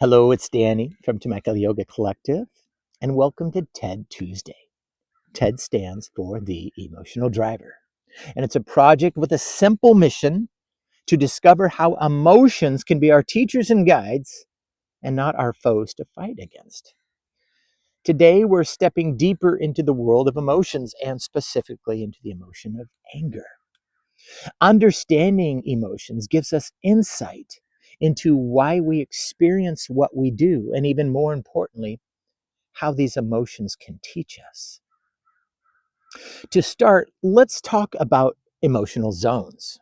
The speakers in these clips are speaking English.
Hello, it's Danny from Temecula Yoga Collective, and welcome to TED Tuesday. TED stands for the Emotional Driver, and it's a project with a simple mission to discover how emotions can be our teachers and guides and not our foes to fight against. Today, we're stepping deeper into the world of emotions and specifically into the emotion of anger. Understanding emotions gives us insight into why we experience what we do, and even more importantly, how these emotions can teach us. To start, let's talk about emotional zones.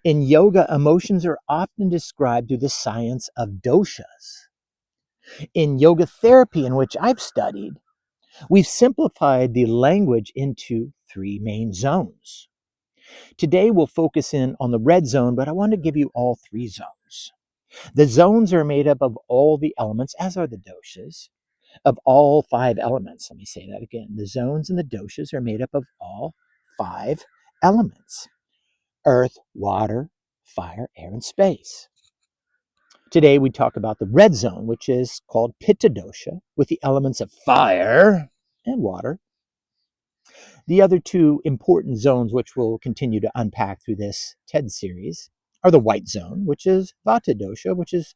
In yoga, emotions are often described through the science of doshas. In yoga therapy, in which I've studied, we've simplified the language into three main zones. Today, we'll focus in on the red zone, but I want to give you all three zones. The zones are made up of all the elements, as are the doshas, of all five elements. Let me say that again. The zones and the doshas are made up of all five elements: earth, water, fire, air, and space. Today, we talk about the red zone, which is called Pitta dosha, with the elements of fire and water. The other two important zones, which we'll continue to unpack through this TED series, are the white zone, which is Vata dosha, which is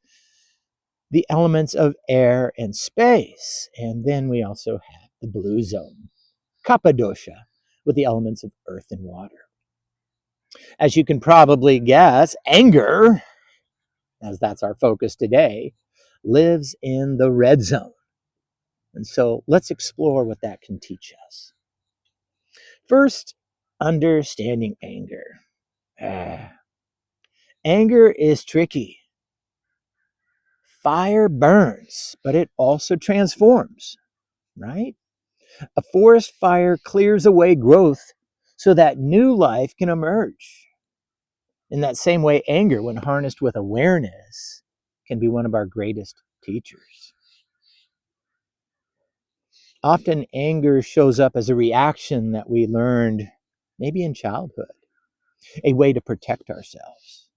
the elements of air and space. And then we also have the blue zone, Kapha dosha, with the elements of earth and water. As you can probably guess, anger, as that's our focus today, lives in the red zone. And so let's explore what that can teach us. First, understanding anger. Anger is tricky. Fire burns, but it also transforms, right? A forest fire clears away growth so that new life can emerge. In that same way, anger, when harnessed with awareness, can be one of our greatest teachers. Often, anger shows up as a reaction that we learned maybe in childhood, a way to protect ourselves.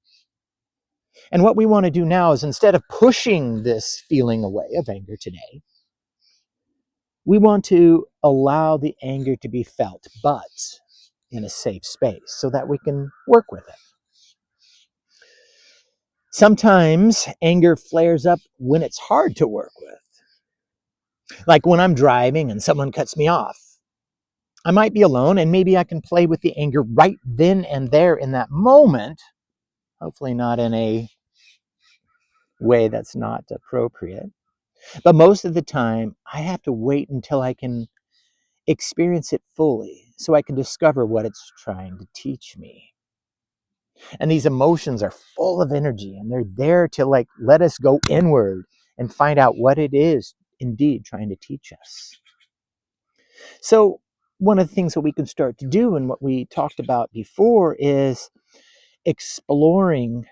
And what we want to do now is, instead of pushing this feeling away of anger today, we want to allow the anger to be felt, but in a safe space so that we can work with it. Sometimes anger flares up when it's hard to work with. Like when I'm driving and someone cuts me off. I might be alone and maybe I can play with the anger right then and there in that moment, hopefully not in a way that's not appropriate. But most of the time, I have to wait until I can experience it fully so I can discover what it's trying to teach me. And these emotions are full of energy and they're there to let us go inward and find out what it is indeed trying to teach us. So one of the things that we can start to do, and what we talked about before, is exploring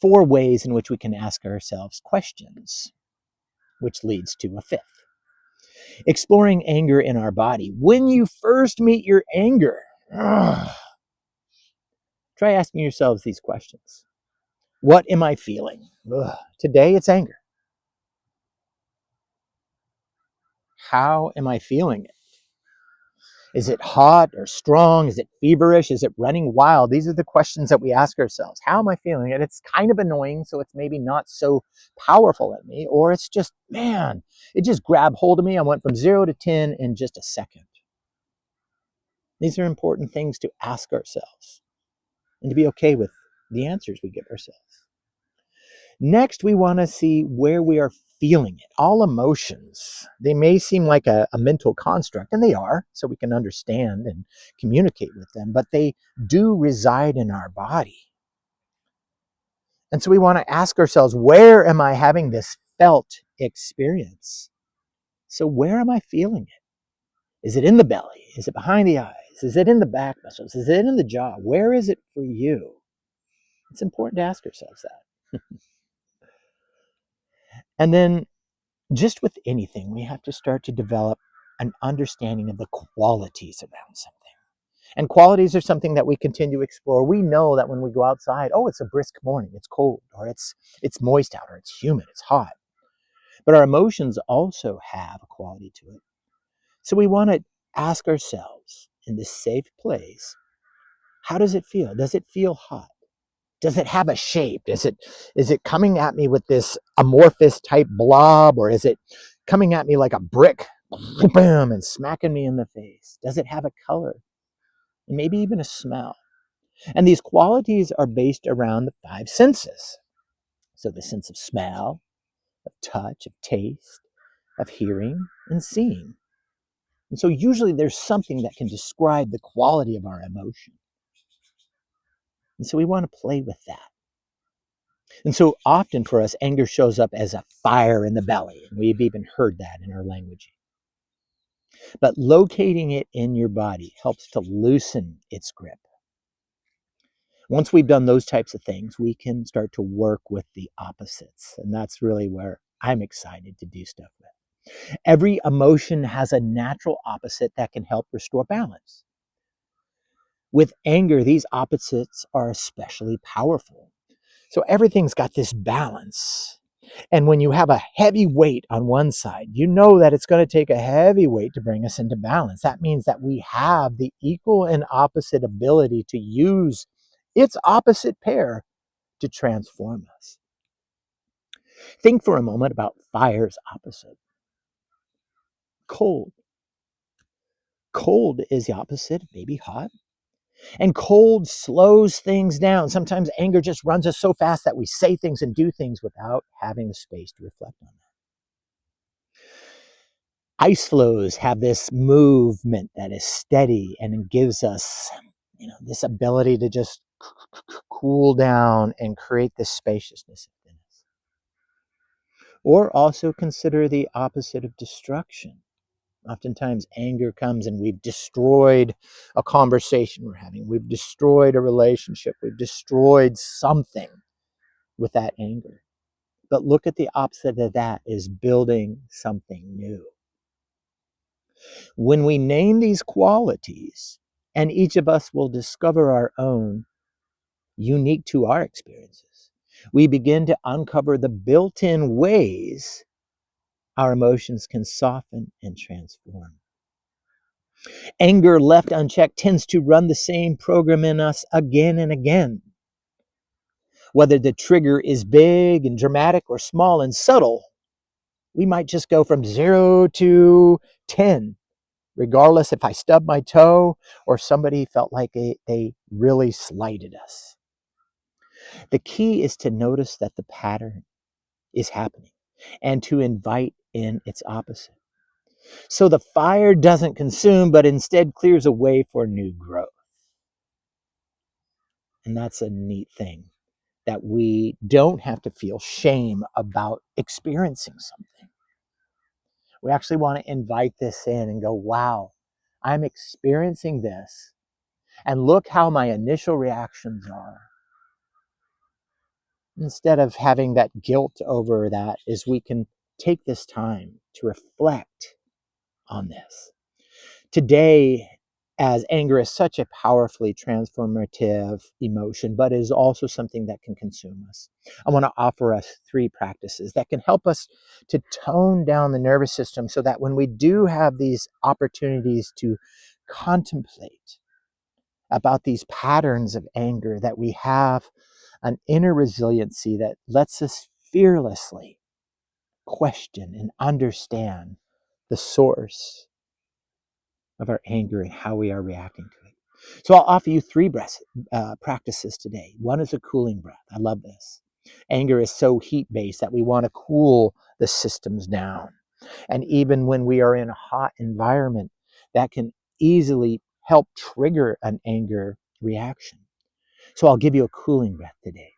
four ways in which we can ask ourselves questions, which leads to a fifth. Exploring anger in our body. When you first meet your anger, try asking yourselves these questions. What am I feeling? Today it's anger. How am I feeling it? Is it hot or strong? Is it feverish? Is it running wild? These are the questions that we ask ourselves. How am I feeling it? It's kind of annoying, so it's maybe not so powerful at me. Or it's just, man, it just grabbed hold of me. I went from 0 to 10 in just a second. These are important things to ask ourselves and to be okay with the answers we give ourselves. Next, we want to see where we are feeling it. All emotions, they may seem like a mental construct, and they are, so we can understand and communicate with them, but they do reside in our body. And so we want to ask ourselves, where am I having this felt experience? So where am I feeling it? Is it in the belly? Is it behind the eyes? Is it in the back muscles? Is it in the jaw? Where is it for you? It's important to ask ourselves that. And then, just with anything, we have to start to develop an understanding of the qualities around something. And qualities are something that we continue to explore. We know that when we go outside, oh, it's a brisk morning, it's cold, or it's moist out, or it's humid, it's hot. But our emotions also have a quality to it. So we want to ask ourselves in this safe place, how does it feel? Does it feel hot? Does it have a shape? Is it coming at me with this amorphous type blob, or is it coming at me like a brick, boom, and smacking me in the face? Does it have a color? And maybe even a smell. And these qualities are based around the five senses. So the sense of smell, of touch, of taste, of hearing, and seeing. And so usually there's something that can describe the quality of our emotion. And so we want to play with that. And so often for us, anger shows up as a fire in the belly. And we've even heard that in our language. But locating it in your body helps to loosen its grip. Once we've done those types of things, we can start to work with the opposites. And that's really where I'm excited to do stuff with. Every emotion has a natural opposite that can help restore balance. With anger, these opposites are especially powerful. So everything's got this balance. And when you have a heavy weight on one side, you know that it's going to take a heavy weight to bring us into balance. That means that we have the equal and opposite ability to use its opposite pair to transform us. Think for a moment about fire's opposite. Cold. Cold is the opposite of maybe hot. And cold slows things down. Sometimes anger just runs us so fast that we say things and do things without having the space to reflect on that. Ice flows have this movement that is steady and it gives us, this ability to just cool down and create this spaciousness within us. Or also consider the opposite of destruction. Oftentimes anger comes and we've destroyed a conversation we're having. We've destroyed a relationship. We've destroyed something with that anger. But look at the opposite of that is building something new. When we name these qualities, and each of us will discover our own unique to our experiences, we begin to uncover the built-in ways our emotions can soften and transform. Anger left unchecked tends to run the same program in us again and again. Whether the trigger is big and dramatic or small and subtle, we might just go from 0 to 10, regardless if I stubbed my toe or somebody felt like they really slighted us. The key is to notice that the pattern is happening and to invite in its opposite. So the fire doesn't consume, but instead clears a way for new growth. And that's a neat thing, that we don't have to feel shame about experiencing something. We actually want to invite this in and go, wow, I'm experiencing this. And look how my initial reactions are. Instead of having that guilt over that, is we can take this time to reflect on this. Today, as anger is such a powerfully transformative emotion, but is also something that can consume us, I want to offer us 3 practices that can help us to tone down the nervous system so that when we do have these opportunities to contemplate about these patterns of anger, that we have an inner resiliency that lets us fearlessly question and understand the source of our anger and how we are reacting to it. So I'll offer you 3 practices today. One is a cooling breath. I love this. Anger is so heat-based that we want to cool the systems down. And even when we are in a hot environment, that can easily help trigger an anger reaction. So I'll give you a cooling breath today.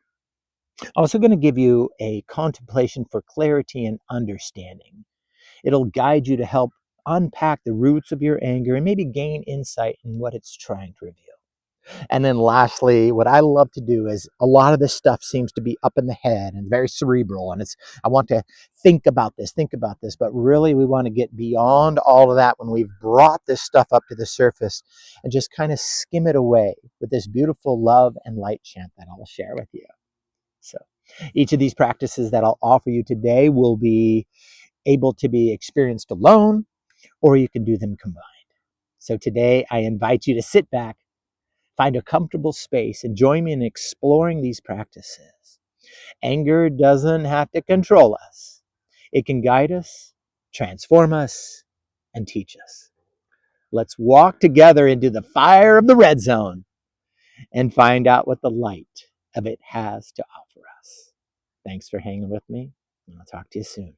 I'm also going to give you a contemplation for clarity and understanding. It'll guide you to help unpack the roots of your anger and maybe gain insight in what it's trying to reveal. And then lastly, what I love to do is a lot of this stuff seems to be up in the head and very cerebral. And I want to think about this. But really, we want to get beyond all of that when we've brought this stuff up to the surface and just kind of skim it away with this beautiful love and light chant that I'll share with you. So each of these practices that I'll offer you today will be able to be experienced alone, or you can do them combined. So today, I invite you to sit back, find a comfortable space, and join me in exploring these practices. Anger doesn't have to control us. It can guide us, transform us, and teach us. Let's walk together into the fire of the red zone and find out what the light of it has to offer us. Thanks for hanging with me, and I'll talk to you soon.